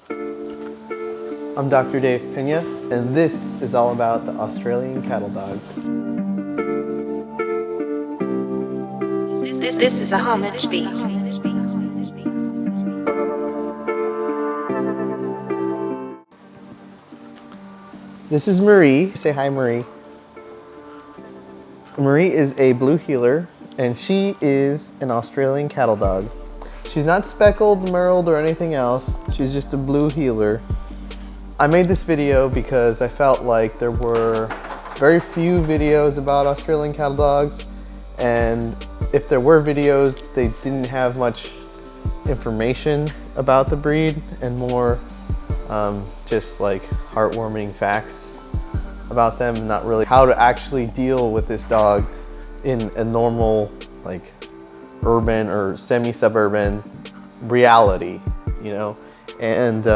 I'm Dr. Dave Pena, and this is all about the Australian cattle dog. This is a homage beat. This is Marie. Say hi, Marie. Marie is a blue heeler, and she is an Australian cattle dog. She's not speckled, merled, or anything else. She's just a blue heeler. I made this video because I felt like there were very few videos about Australian cattle dogs, and if there were videos, they didn't have much information about the breed and more just like heartwarming facts about them, not really how to actually deal with this dog in a normal, like, urban or semi-suburban reality, you know? And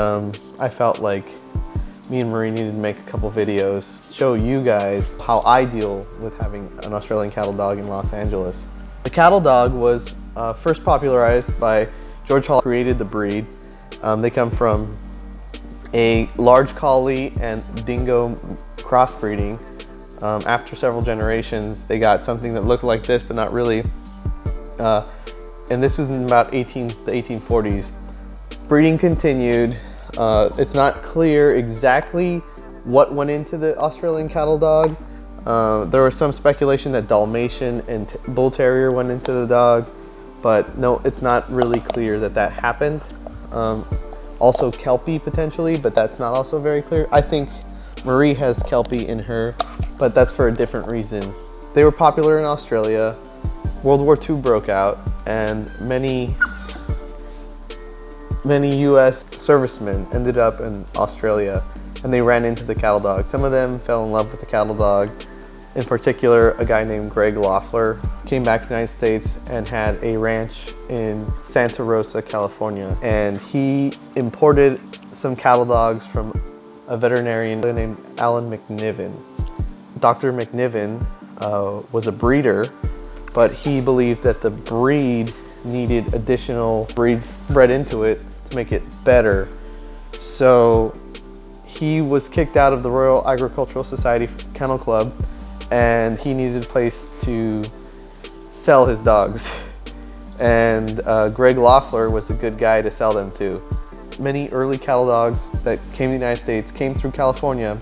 I felt like me and Marie needed to make a couple videos, show you guys how I deal with having an Australian cattle dog in Los Angeles. The cattle dog was first popularized by George Hall, created the breed. They come from a large collie and dingo crossbreeding. After several generations, they got something that looked like this, but not really. And this was in about the 1840s. Breeding continued. It's not clear exactly what went into the Australian cattle dog. There was some speculation that Dalmatian and Bull Terrier went into the dog, but no, it's not really clear that that happened. Also Kelpie potentially, but that's not also very clear. I think Marie has Kelpie in her, but that's for a different reason. They were popular in Australia. World War II broke out, and many US servicemen ended up in Australia, and they ran into the cattle dog. Some of them fell in love with the cattle dog. In particular, a guy named Greg Loeffler came back to the United States and had a ranch in Santa Rosa, California. And he imported some cattle dogs from a veterinarian named Alan McNiven. Dr. McNiven was a breeder, but he believed that the breed needed additional breeds bred into it to make it better. So he was kicked out of the Royal Agricultural Society Kennel Club, and he needed a place to sell his dogs. And Greg Loeffler was a good guy to sell them to. Many early cattle dogs that came to the United States came through California.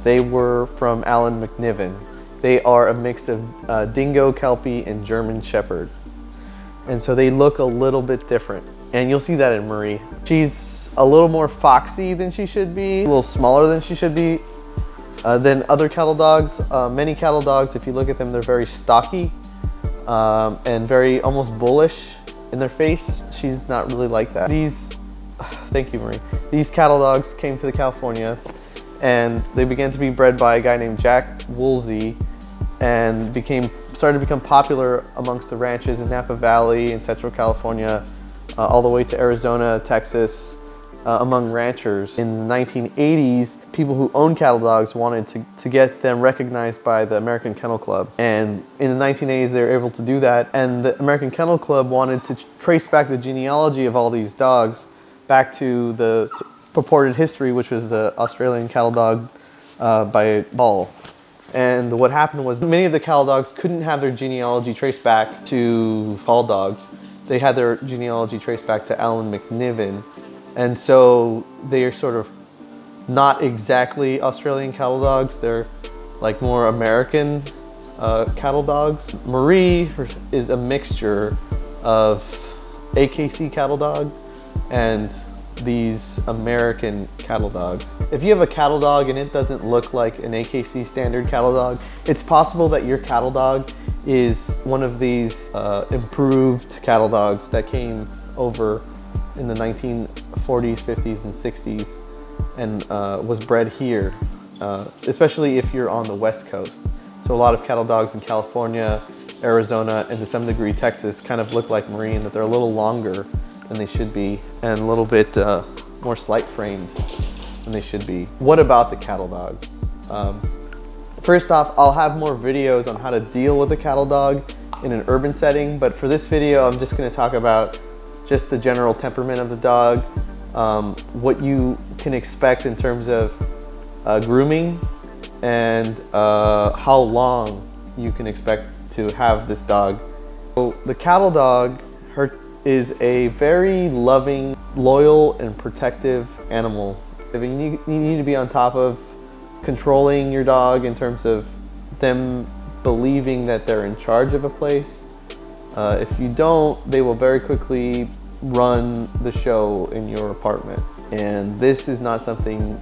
They were from Alan McNiven. They are a mix of dingo, Kelpie, and German Shepherd. And so they look a little bit different. And you'll see that in Marie. She's a little more foxy than she should be, a little smaller than she should be than other cattle dogs. Many cattle dogs, if you look at them, they're very stocky and very almost bullish in their face. She's not really like that. Thank you, Marie. These cattle dogs came to California, and they began to be bred by a guy named Jack Woolsey, and started to become popular amongst the ranches in Napa Valley in Central California, all the way to Arizona, Texas, among ranchers. In the 1980s, people who owned cattle dogs wanted to get them recognized by the American Kennel Club. And in the 1980s, they were able to do that. And the American Kennel Club wanted to trace back the genealogy of all these dogs back to the purported history, which was the Australian cattle dog by Hall. And what happened was many of the cattle dogs couldn't have their genealogy traced back to Hall dogs. They had their genealogy traced back to Alan McNiven. And so they are sort of not exactly Australian cattle dogs. They're like more American cattle dogs. Marie is a mixture of AKC cattle dog and these American cattle dogs. If you have a cattle dog and it doesn't look like an AKC standard cattle dog, it's possible that your cattle dog is one of these improved cattle dogs that came over in the 1940s, 50s, and 60s and was bred here, especially if you're on the West Coast. So a lot of cattle dogs in California, Arizona, and to some degree Texas kind of look like Marie in that they're a little longer than they should be and a little bit more slight framed than they should be. What about the cattle dog? First off, I'll have more videos on how to deal with a cattle dog in an urban setting, but for this video, I'm just gonna talk about just the general temperament of the dog, what you can expect in terms of grooming and how long you can expect to have this dog. So the cattle dog is a very loving, loyal, and protective animal. You need to be on top of controlling your dog in terms of them believing that they're in charge of a place. If you don't, they will very quickly run the show in your apartment. And this is not something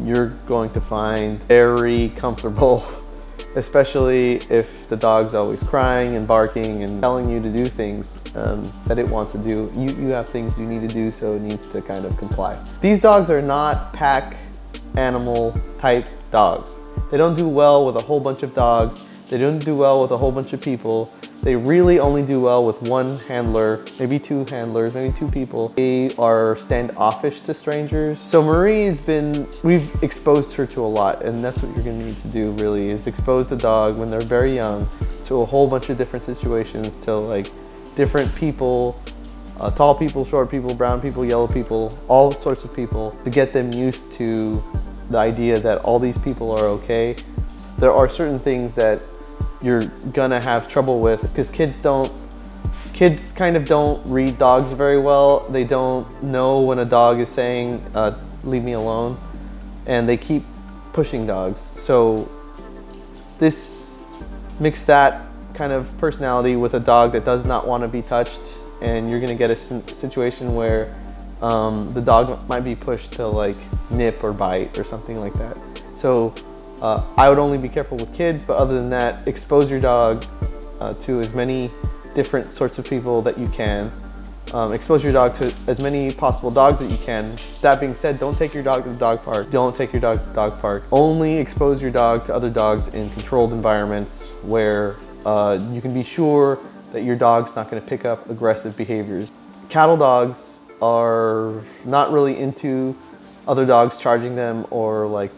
you're going to find very comfortable, especially if the dog's always crying and barking and telling you to do things that it wants to do. You have things you need to do, so it needs to kind of comply. These dogs are not pack animal type dogs. They don't do well with a whole bunch of dogs. They don't do well with a whole bunch of people. They really only do well with one handler, maybe two handlers, maybe two people. They are standoffish to strangers. So we've exposed her to a lot, and that's what you're gonna need to do really, is expose the dog when they're very young to a whole bunch of different situations, to like different people, tall people, short people, brown people, yellow people, all sorts of people, to get them used to the idea that all these people are okay. There are certain things that you're gonna have trouble with because kids kind of don't read dogs very well. They don't know when a dog is saying, leave me alone, and they keep pushing dogs. So mix that kind of personality with a dog that does not want to be touched, and you're gonna get a situation where the dog might be pushed to like nip or bite or something like that. So I would only be careful with kids, but other than that, expose your dog to as many different sorts of people that you can. Expose your dog to as many possible dogs that you can. That being said, don't take your dog to the dog park. Don't take your dog to the dog park. Only expose your dog to other dogs in controlled environments where you can be sure that your dog's not going to pick up aggressive behaviors. Cattle dogs are not really into other dogs charging them or like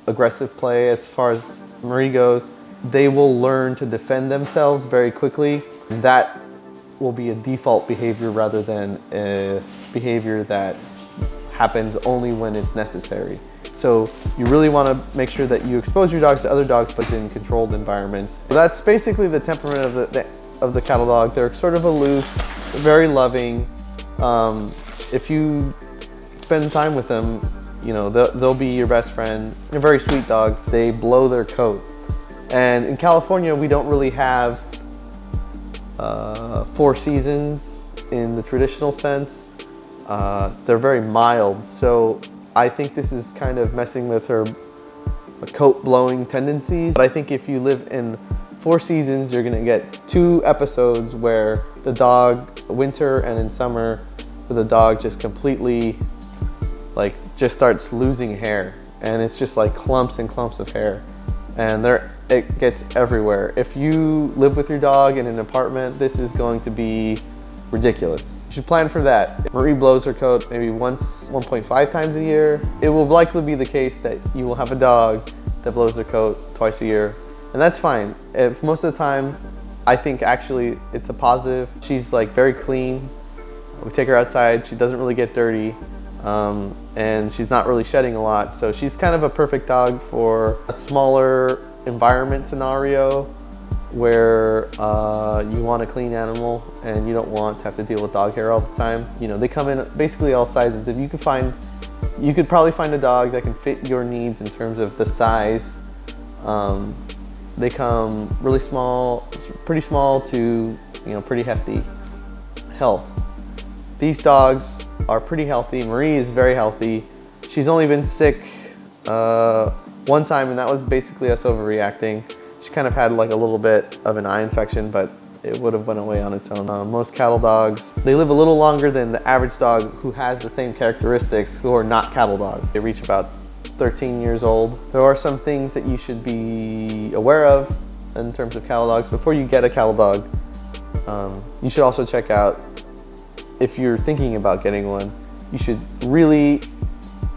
aggressive play. As far as Marie goes, they will learn to defend themselves very quickly. That will be a default behavior rather than a behavior that happens only when it's necessary. So you really want to make sure that you expose your dogs to other dogs, but in controlled environments. So that's basically the temperament of the cattle dog. They're sort of aloof, very loving. If you spend time with them, you know, they'll be your best friend. They're very sweet dogs. They blow their coat. And in California, we don't really have 4 seasons in the traditional sense. They're very mild. So I think this is kind of messing with her coat blowing tendencies. But I think if you live in 4 seasons, you're gonna get 2 episodes where the dog, winter and in summer, where the dog just completely just starts losing hair, and it's just like clumps and clumps of hair, and it gets everywhere. If you live with your dog in an apartment, this is going to be ridiculous. You should plan for that. Marie blows her coat maybe 1.5 times a year. It will likely be the case that you will have a dog that blows their coat twice a year, and that's fine. If most of the time, I think actually it's a positive. She's like very clean. We take her outside, she doesn't really get dirty. And she's not really shedding a lot, so she's kind of a perfect dog for a smaller environment scenario where you want a clean animal and you don't want to have to deal with dog hair all the time. You know, they come in basically all sizes. If you could probably find a dog that can fit your needs in terms of the size. They come really small, pretty small to, you know, pretty hefty. Health. These dogs are pretty healthy. Marie is very healthy. She's only been sick one time, and that was basically us overreacting. She kind of had like a little bit of an eye infection, but it would have went away on its own. Most cattle dogs, they live a little longer than the average dog who has the same characteristics, who are not cattle dogs. They reach about 13 years old. There are some things that you should be aware of in terms of cattle dogs. Before you get a cattle dog, you should also check out, if you're thinking about getting one, you should really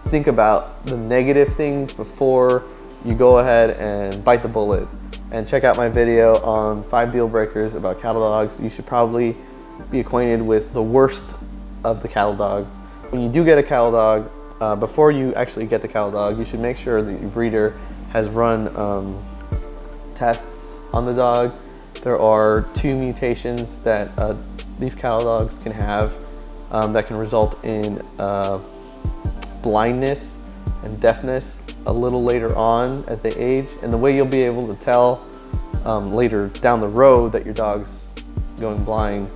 think about the negative things before you go ahead and bite the bullet. And check out my video on 5 deal breakers about cattle dogs. You should probably be acquainted with the worst of the cattle dog, When you do get a cattle dog, before you actually get the cattle dog, you should make sure that your breeder has run tests on the dog. There are 2 mutations that these cattle dogs can have that can result in blindness and deafness a little later on as they age. And the way you'll be able to tell later down the road that your dog's going blind,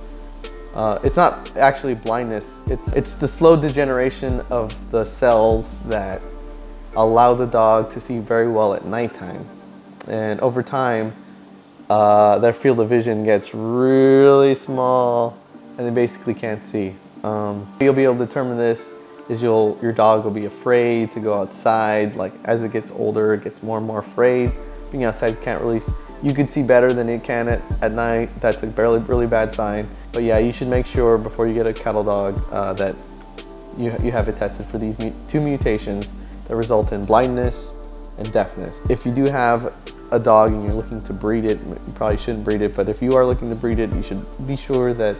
it's not actually blindness, it's the slow degeneration of the cells that allow the dog to see very well at nighttime. And over time, their field of vision gets really small and they basically can't see. You'll be able to determine this is your dog will be afraid to go outside. Like as it gets older, it gets more and more afraid. Being outside can't release. You could see better than it can at night. That's a really bad sign. But yeah, you should make sure before you get a cattle dog that you have it tested for these 2 mutations that result in blindness and deafness. If you do have a dog and you're looking to breed it, you probably shouldn't breed it, but if you are looking to breed it, you should be sure that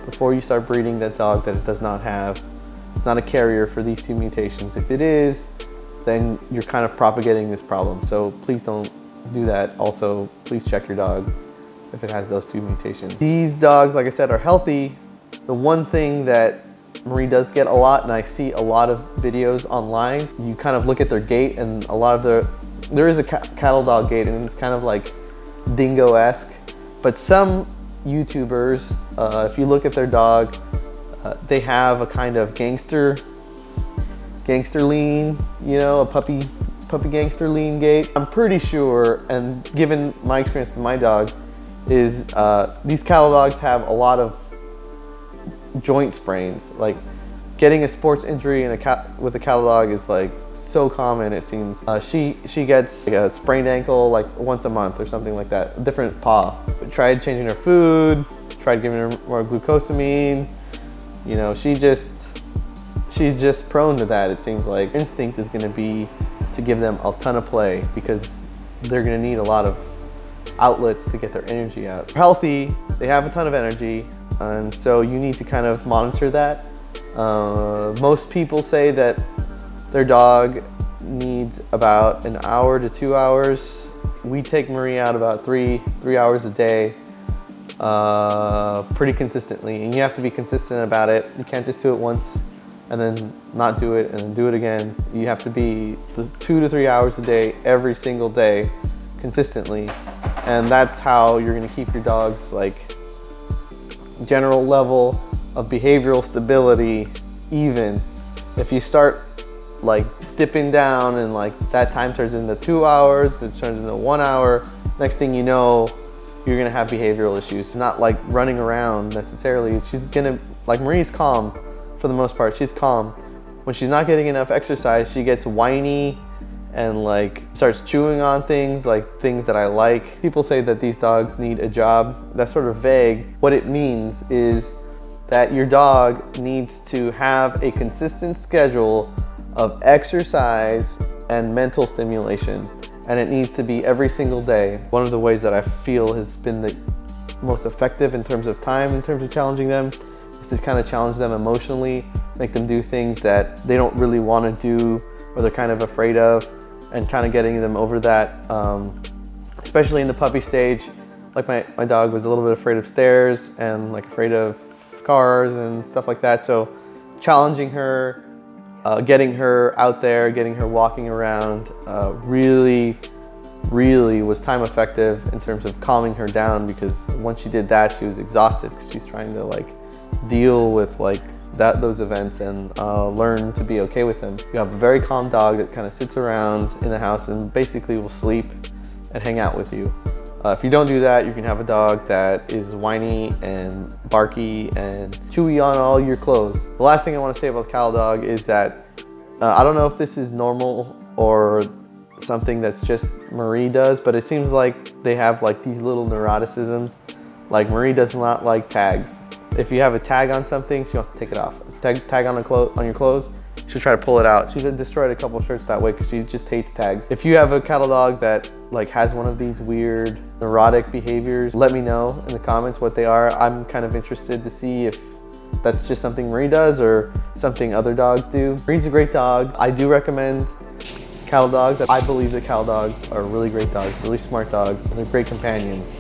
before you start breeding that dog that it does not have, it's not a carrier for these 2 mutations. If it is, then you're kind of propagating this problem. So please don't do that. Also, please check your dog if it has those 2 mutations. These dogs, like I said, are healthy. The one thing that Marie does get a lot, and I see a lot of videos online, you kind of look at their gait, and a lot of there is a cattle dog gait, and it's kind of like dingo-esque. But some YouTubers, if you look at their dog, they have a kind of gangster lean, you know, a puppy gangster lean gait. I'm pretty sure, and given my experience with my dog, is these cattle dogs have a lot of joint sprains. Like getting a sports injury with a cattle dog is like so common, it seems. She gets like a sprained ankle like once a month or something like that, a different paw. Tried changing her food, tried giving her more glucosamine. You know, she's just prone to that, it seems like. Instinct is gonna be to give them a ton of play because they're gonna need a lot of outlets to get their energy out. They're healthy, they have a ton of energy, and so you need to kind of monitor that. Most people say that their dog needs about 1 hour to 2 hours. We take Marie out about 3 hours a day, pretty consistently, and you have to be consistent about it. You can't just do it once and then not do it and then do it again. You have to be 2 to 3 hours a day, every single day, consistently. And that's how you're gonna keep your dog's like general level of behavioral stability even. If you start like dipping down and like that time turns into 2 hours, it turns into 1 hour, next thing you know, you're gonna have behavioral issues. Not like running around necessarily. She's gonna, like Marie's calm for the most part, she's calm. When she's not getting enough exercise, she gets whiny and like starts chewing on things, like things that I like. People say that these dogs need a job. That's sort of vague. What it means is that your dog needs to have a consistent schedule of exercise and mental stimulation, and it needs to be every single day. One of the ways that I feel has been the most effective in terms of time, in terms of challenging them, is to kind of challenge them emotionally, make them do things that they don't really want to do or they're kind of afraid of, and kind of getting them over that, especially in the puppy stage. Like my dog was a little bit afraid of stairs and like afraid of cars and stuff like that. So challenging her, getting her out there, getting her walking around, really was time effective in terms of calming her down, because once she did that, she was exhausted because she's trying to like deal with like those events and learn to be okay with them. You have a very calm dog that kind of sits around in the house and basically will sleep and hang out with you. If you don't do that, you can have a dog that is whiny and barky and chewy on all your clothes. The last thing I want to say about the cattle dog is that I don't know if this is normal or something that's just Marie does, but it seems like they have like these little neuroticisms. Like Marie does not like tags. If you have a tag on something, she wants to take it off. Tag on your clothes, she'll try to pull it out. She's destroyed a couple shirts that way because she just hates tags. If you have a cattle dog that like has one of these weird neurotic behaviors, let me know in the comments what they are. I'm kind of interested to see if that's just something Marie does or something other dogs do. Marie's a great dog. I do recommend cattle dogs. I believe that cattle dogs are really great dogs, really smart dogs, and they're great companions.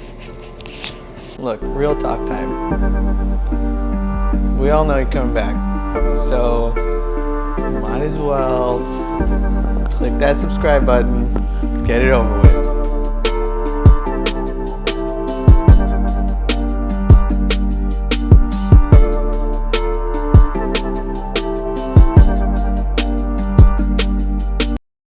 Look, real talk time. We all know you're coming back, so might as well click that subscribe button, get it over with.